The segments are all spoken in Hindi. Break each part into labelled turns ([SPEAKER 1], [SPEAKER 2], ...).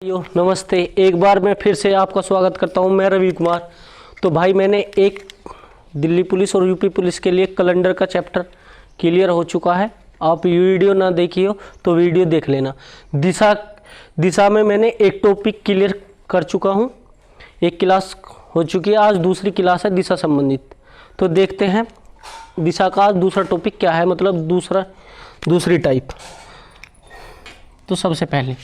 [SPEAKER 1] भाइयों नमस्ते। एक बार मैं फिर से आपका स्वागत करता हूं। मैं रवि कुमार। तो भाई मैंने एक दिल्ली पुलिस और यूपी पुलिस के लिए कैलेंडर का चैप्टर क्लियर हो चुका है। आप वीडियो ना देखी हो तो वीडियो देख लेना। दिशा में मैंने एक टॉपिक क्लियर कर चुका हूं। एक क्लास हो चुकी है, आज दूसरी क्लास है दिशा संबंधित। तो देखते हैं दिशा का आज दूसरा टॉपिक क्या है, मतलब दूसरी टाइप। तो सबसे पहले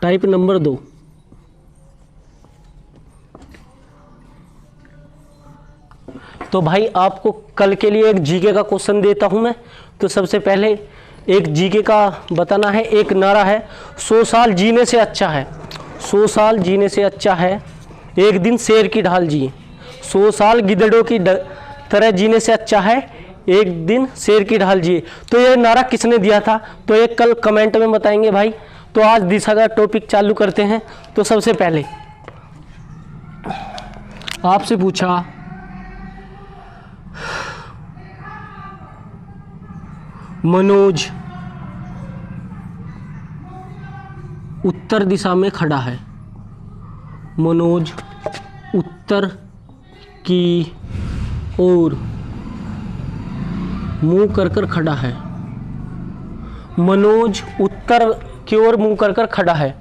[SPEAKER 1] टाइप नंबर 2। तो भाई आपको कल के लिए एक जीके का क्वेश्चन देता हूं मैं। तो सबसे पहले एक जीके का बताना है। एक नारा है, 100 साल जीने से अच्छा है, 100 साल जीने से अच्छा है एक दिन शेर की ढाल जिए, 100 साल गिद्धड़ों की तरह जीने से अच्छा है एक दिन शेर की ढाल जिए। तो ये नारा किसने दिया था, तो ये कल कमेंट में बताएंगे भाई। तो आज दिशा का टॉपिक चालू करते हैं। तो सबसे पहले आपसे पूछा मनोज उत्तर दिशा में खड़ा है, मनोज उत्तर की ओर मुंह कर खड़ा है, मनोज उत्तर की ओर मुंह कर खड़ा है,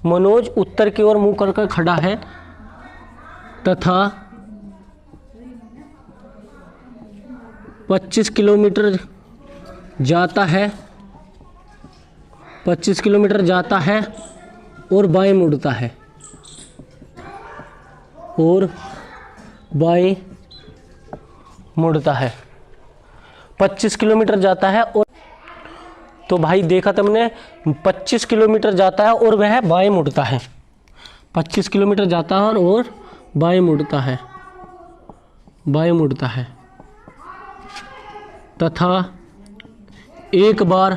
[SPEAKER 1] मनोज उत्तर की ओर मुंह कर खड़ा है तथा 25 किलोमीटर जाता है, 25 किलोमीटर जाता है और बाएं मुड़ता है, और बाएं मुड़ता है। 25 किलोमीटर जाता है और तो भाई देखा तुमने, 25 किलोमीटर जाता है और वह बाएं मुड़ता है, 25 किलोमीटर जाता है और बाएं मुड़ता है, बाएं मुड़ता है तथा एक बार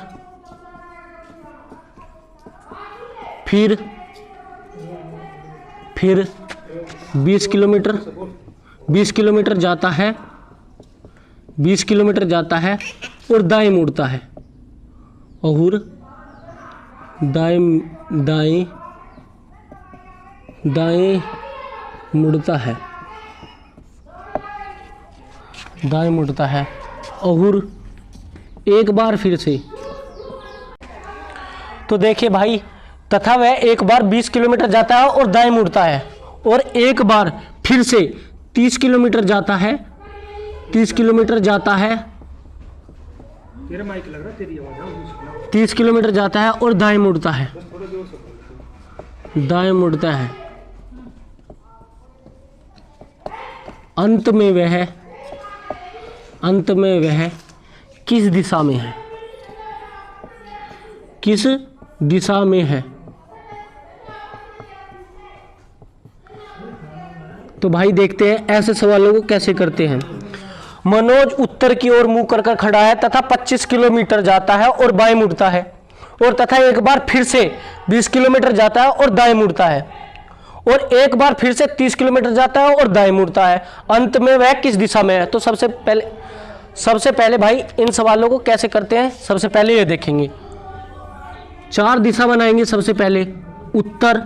[SPEAKER 1] फिर 20 किलोमीटर जाता है, 20 किलोमीटर जाता है और दाएं मुड़ता है, और दाएं मुड़ता है, दाएं मुड़ता है और एक बार फिर से। तो देखिए भाई, तथा वह एक बार 20 किलोमीटर जाता है और दाएं मुड़ता है, और एक बार फिर से 30 किलोमीटर जाता है, 30 किलोमीटर जाता है, तेरा माइक लग रहा है, तेरी आवाज 30 किलोमीटर जाता है और दाएं मुड़ता है, दाएं मुड़ता है। अंत में वह किस दिशा में है, किस दिशा में है। तो भाई देखते हैं ऐसे सवालों को कैसे करते हैं। मनोज उत्तर की ओर मुंह कर खड़ा है तथा 25 किलोमीटर जाता है और बाएं मुड़ता है, और तथा एक बार फिर से 20 किलोमीटर जाता है और दाएं मुड़ता है, और एक बार फिर से 30 किलोमीटर जाता है और दाएं मुड़ता है। अंत में वह किस दिशा में है। तो सबसे पहले भाई इन सवालों को कैसे करते हैं, सबसे पहले ये देखेंगे। 4 दिशा बनाएंगे। सबसे पहले उत्तर,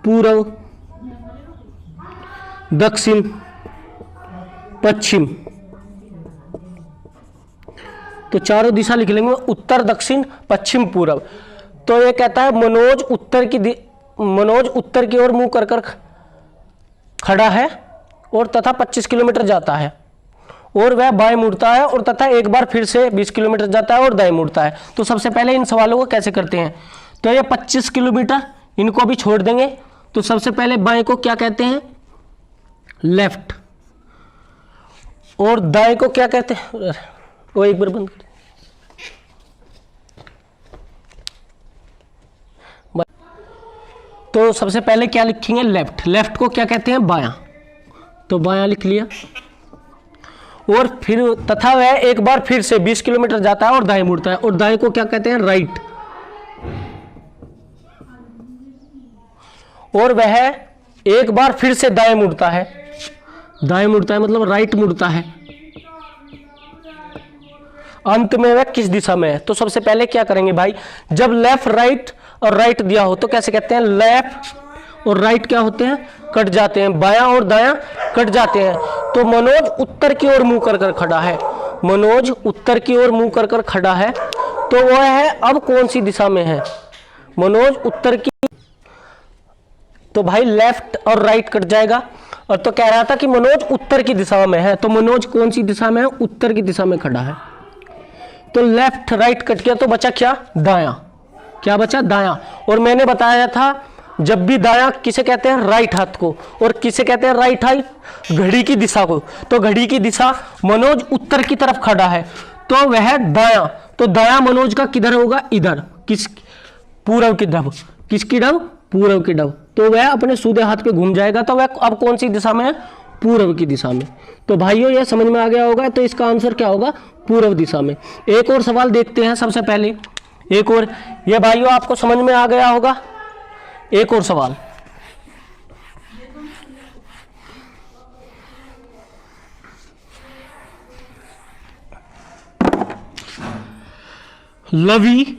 [SPEAKER 1] पूर्व, दक्षिण, पश्चिम। तो चारों दिशा लिख लेंगे, उत्तर, दक्षिण, पश्चिम, पूर्व। तो ये कहता है मनोज उत्तर की ओर मुंह कर खड़ा है और तथा 25 किलोमीटर जाता है और वह बाएं मुड़ता है, और तथा एक बार फिर से 20 किलोमीटर जाता है और दाएं मुड़ता है। तो सबसे पहले इन सवालों को कैसे करते हैं। तो ये 25 किलोमीटर इनको भी छोड़ देंगे। तो सबसे पहले बाएं को क्या कहते हैं, लेफ्ट, और दाएं को क्या कहते हैं, वो एक बार बंद कर। तो सबसे पहले क्या लिखेंगे, लेफ्ट। लेफ्ट को क्या कहते हैं, बायां। तो बायां लिख लिया, और फिर तथा वह एक बार फिर से 20 किलोमीटर जाता है और दाएं मुड़ता है, और दाएं को क्या कहते हैं, राइट। और वह एक बार फिर से दाएं मुड़ता है, दाएं मुड़ता है मतलब राइट मुड़ता है, अंत में वह किस दिशा में है। तो सबसे पहले क्या करेंगे भाई, जब लेफ्ट राइट और राइट दिया हो तो कैसे कहते हैं, लेफ्ट और राइट क्या होते हैं, कट जाते हैं, बायां और दायां कट जाते हैं। तो मनोज उत्तर की ओर मुंह कर कर खड़ा है, मनोज उत्तर की ओर मुंह कर कर खड़ा है, तो वह है अब कौन सी दिशा में है, मनोज उत्तर की। तो भाई लेफ्ट और राइट कट जाएगा, और तो कह रहा था कि मनोज उत्तर की दिशा में है, तो मनोज कौन सी दिशा में है, उत्तर की दिशा में खड़ा है। तो लेफ्ट राइट कट गया, तो बचा क्या, दायां, क्या बचा, दायां। और मैंने बताया था जब भी दायां किसे कहते हैं, राइट हाथ को, और किसे कहते हैं राइट हाथ, घड़ी की दिशा को। तो घड़ी की दिशा, मनोज उत्तर की तरफ खड़ा है तो वह दायां, तो दायां मनोज का किधर होगा, इधर, किस, पूर्व की तरफ, किसकी तरफ, पूर्व की तरफ। तो वह अपने सीधे हाथ पे घूम जाएगा, तो वह अब कौन सी दिशा में है, पूर्व की दिशा में। तो भाइयों ये समझ में आ गया होगा, तो इसका आंसर क्या होगा, पूर्व दिशा में। एक और सवाल देखते हैं सबसे पहले, एक और, ये भाइयों आपको समझ में आ गया होगा। एक और सवाल, लवी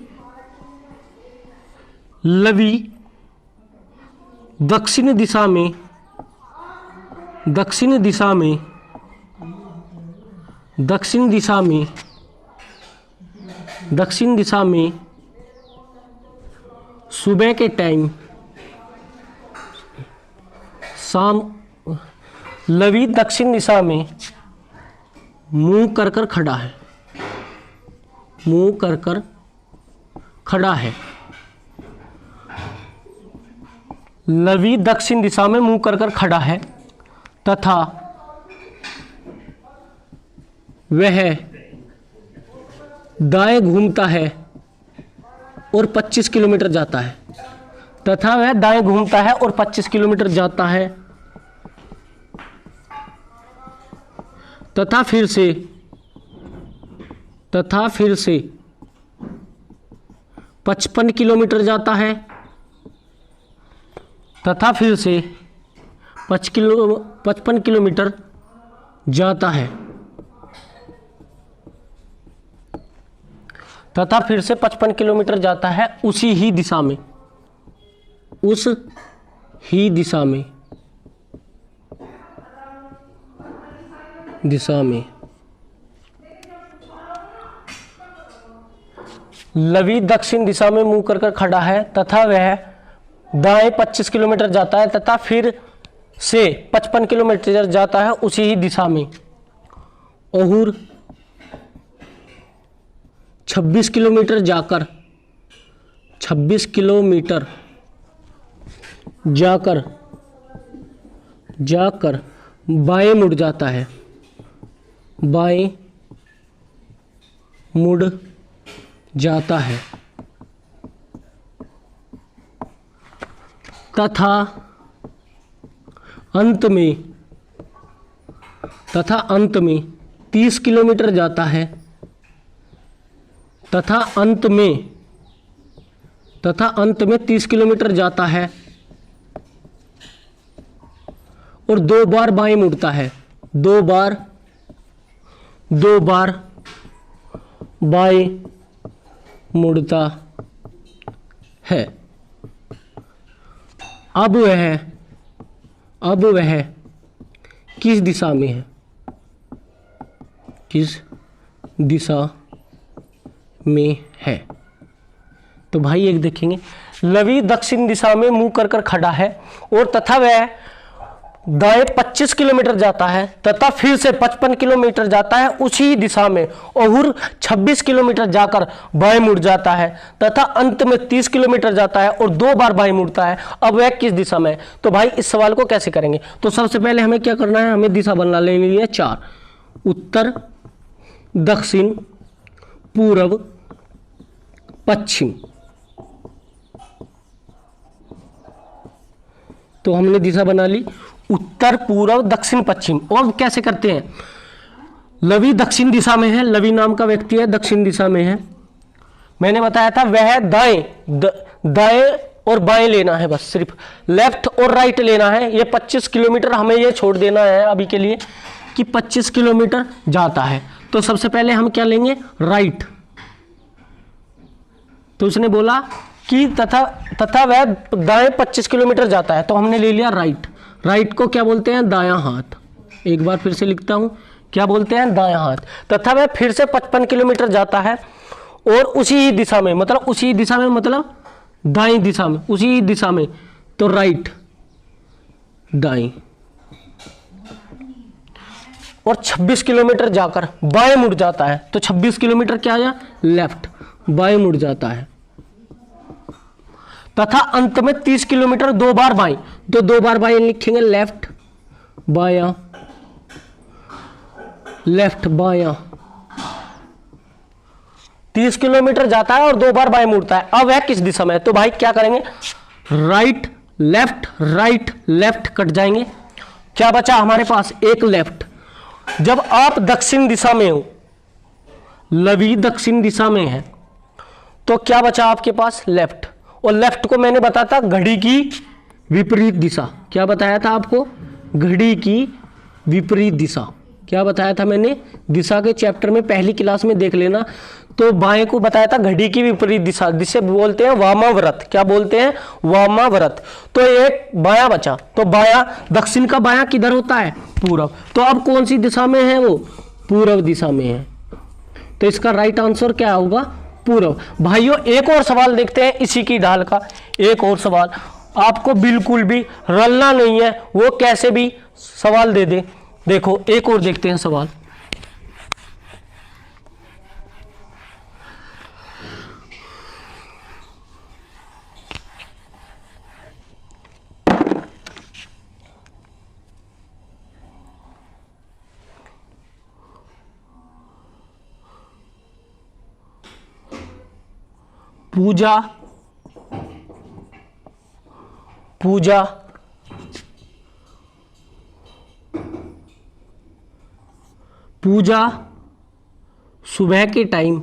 [SPEAKER 1] दक्षिण दिशा में सुबह के टाइम, शाम, लवी दक्षिण दिशा में मुंह कर कर खड़ा है, मुंह कर कर खड़ा है, लवी दक्षिण दिशा में मुंह कर कर खड़ा है, तथा वह दाएं घूमता है और 25 किलोमीटर जाता है, तथा वह दाएं घूमता है और 25 किलोमीटर जाता है, तथा फिर से 55 किलोमीटर जाता है, तथा फिर से 55 किलोमीटर जाता है, तथा फिर से 55 किलोमीटर जाता है उसी ही दिशा में, उस ही दिशा में, लवी दक्षिण दिशा में मुंह कर कर खड़ा है, तथा वह दाएं 25 किलोमीटर जाता है, तथा फिर से 55 किलोमीटर जाता है उसी ही दिशा में, और 26 किलोमीटर जाकर बाएं मुड़ जाता है, बाएं मुड़ जाता है, तथा अंत में 30 किलोमीटर जाता है, तथा अंत में 30 किलोमीटर जाता है और 2 बार बाएं मुड़ता है, 2 बार बाएं मुड़ता है। अब वह किस दिशा में है, किस दिशा में है। तो भाई एक देखेंगे, लवी दक्षिण दिशा में मुंह कर कर खड़ा है, और तथा वह दाएं 25 किलोमीटर जाता है, तथा फिर से 55 किलोमीटर जाता है उसी दिशा में, और 26 किलोमीटर जाकर बाएं मुड़ जाता है, तथा अंत में 30 किलोमीटर जाता है और 2 बार बाएं मुड़ता है। अब वह किस दिशा में है। तो भाई इस सवाल को कैसे करेंगे, तो सबसे पहले हमें क्या करना है, हमें दिशा बना लेनी है 4, उत्तर, दक्षिण, पूर्व, पश्चिम। तो हमने दिशा बना ली उत्तर, पूर्व, दक्षिण, पश्चिम। और कैसे करते हैं, लवी दक्षिण दिशा में है, लवी नाम का व्यक्ति है, दक्षिण दिशा में है। मैंने बताया था वह दाएं और बाएं लेना है, बस सिर्फ लेफ्ट और राइट लेना है। ये 25 किलोमीटर हमें ये छोड़ देना है अभी के लिए कि 25 किलोमीटर जाता है। तो सबसे पहले हम क्या लेंगे, राइट। तो उसने बोला कि तथा वह दाएं 25 किलोमीटर जाता है, तो हमने ले लिया राइट। राइट को क्या बोलते हैं, दायां हाथ। एक बार फिर से लिखता हूं, क्या बोलते हैं, दायां हाथ। तथा वह फिर से 55 किलोमीटर जाता है और उसी दिशा में, मतलब उसी दिशा में मतलब दाईं दिशा में, उसी दिशा में, तो राइट दाईं। और 26 किलोमीटर जाकर बाएं मुड़ जाता है, तो 26 किलोमीटर क्या आया, लेफ्ट, बाएं मुड़ जाता है। तथा अंत में 30 किलोमीटर 2 बार बाएं, तो 2 बार बाएं लिखेंगे, लेफ्ट बायां, लेफ्ट बायां। 30 किलोमीटर जाता है और 2 बार बाएं मुड़ता है। अब वह किस दिशा में है, तो भाई क्या करेंगे, राइट लेफ्ट कट जाएंगे। क्या बचा हमारे पास, एक लेफ्ट। जब आप दक्षिण दिशा में हो, लवी दक्षिण दिशा में है, तो क्या बचा आपके पास, लेफ्ट। और लेफ्ट को मैंने बताया था घड़ी की विपरीत दिशा। क्या बताया था आपको, घड़ी की विपरीत दिशा। क्या बताया था मैंने, दिशा के चैप्टर में पहली क्लास में देख लेना। तो बाएं को बताया था घड़ी की विपरीत दिशा, जिसे बोलते हैं वामाव्रत। क्या बोलते हैं, वामाव्रत। तो एक बायां बचा, तो बायां, दक्षिण का बायां किधर होता है, पूरब। तो अब कौन सी दिशा में है वो, पूर्व दिशा में है। तो इसका राइट आंसर क्या होगा, पूर्व। भाइयों एक और सवाल देखते हैं इसी की ढाल का। एक और सवाल, आपको बिल्कुल भी रलना नहीं है, वो कैसे भी सवाल दे दे। देखो एक और देखते हैं सवाल। पूजा सुबह के टाइम,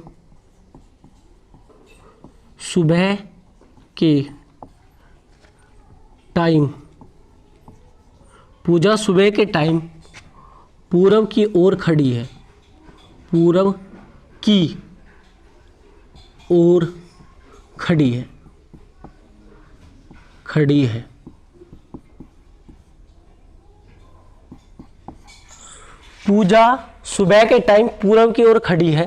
[SPEAKER 1] पूजा सुबह के टाइम पूरब की ओर खड़ी है, पूरब की ओर खड़ी है। पूजा सुबह के टाइम पूरब की ओर खड़ी है।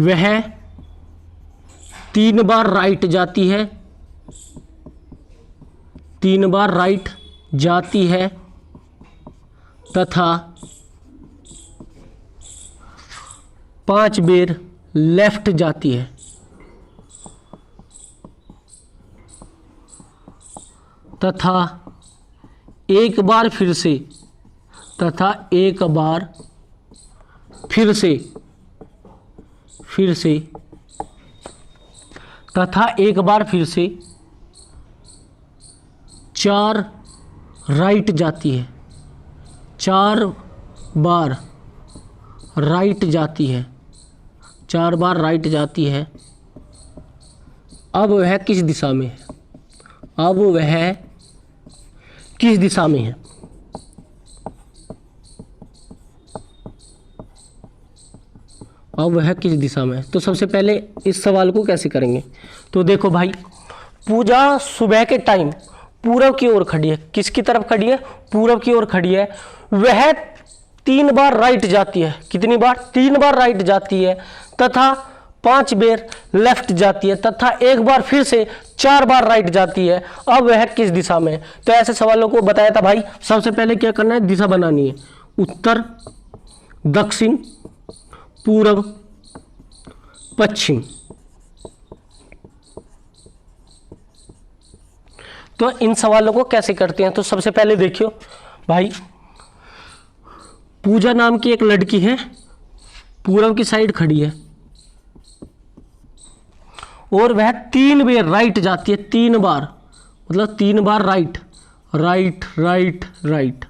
[SPEAKER 1] वह 3 बार राइट जाती है, 3 बार राइट जाती है तथा 5 बार लेफ्ट जाती है। तथा एक बार फिर से तथा एक बार फिर से तथा एक बार फिर से 4 राइट जाती है, 4 बार राइट जाती है, 4 बार राइट जाती है। अब वह किस दिशा में है, अब वह किस दिशा में है? अब वह किस दिशा में है? तो सबसे पहले इस सवाल को कैसे करेंगे? तो देखो भाई, पूजा सुबह के टाइम पूरब की ओर खड़ी है। किसकी तरफ खड़ी है? पूरब की ओर खड़ी है। वह 3 बार राइट जाती है। कितनी बार? 3 बार राइट जाती है तथा 5 बार लेफ्ट जाती है तथा एक बार फिर से 4 बार राइट जाती है। अब वह किस दिशा में है? तो ऐसे सवालों को बताया था भाई, सबसे पहले क्या करना है? दिशा बनानी है। उत्तर, दक्षिण, पूरब, पश्चिम। तो इन सवालों को कैसे करते हैं? तो सबसे पहले देखियो भाई, पूजा नाम की एक लड़की है, पूरब की साइड खड़ी है और वह 3 बार राइट जाती है। 3 बार मतलब 3 बार राइट राइट राइट राइट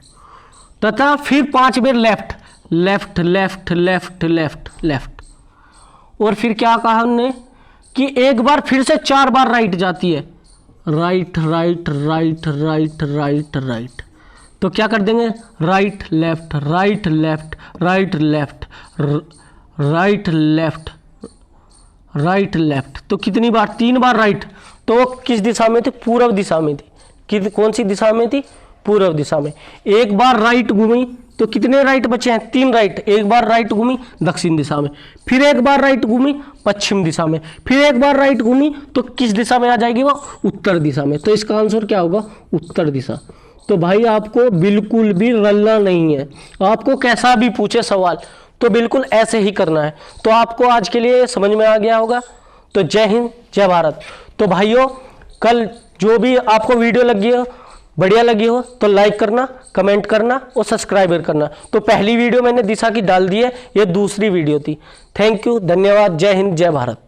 [SPEAKER 1] तथा फिर 5 बार left left left left left left. और फिर क्या कहा हमने कि एक बार फिर से 4 बार राइट जाती है। Right right right right right right. तो क्या कर देंगे, right left right left right left right left right left. तो कितनी बार, 3 बार राइट। तो वो किस दिशा में थी, पूर्व दिशा में थी। कौन सी दिशा में थी, पूर्व दिशा में। एक बार राइट घूमी तो कितने राइट बचे हैं, 3 राइट। एक बार राइट घूमी दक्षिण दिशा में, फिर एक बार राइट घूमी पश्चिम दिशा में, फिर एक बार राइट घूमी तो किस दिशा में आ जाएगी वो, उत्तर दिशा में। तो इसका आंसर क्या होगा, उत्तर दिशा। तो भाई आपको बिल्कुल भी रलना नहीं है, आपको कैसा भी पूछे सवाल तो बिल्कुल ऐसे ही करना है। तो आपको आज के लिए समझ में आ गया होगा। तो जय हिंद जय भारत। तो भाइयों कल जो भी आपको वीडियो लगी हो, बढ़िया लगी हो तो लाइक करना, कमेंट करना और सब्सक्राइब करना। तो पहली वीडियो मैंने दिशा की डाल दी है, ये दूसरी वीडियो थी। थैंक यू, धन्यवाद, जय हिंद जय भारत।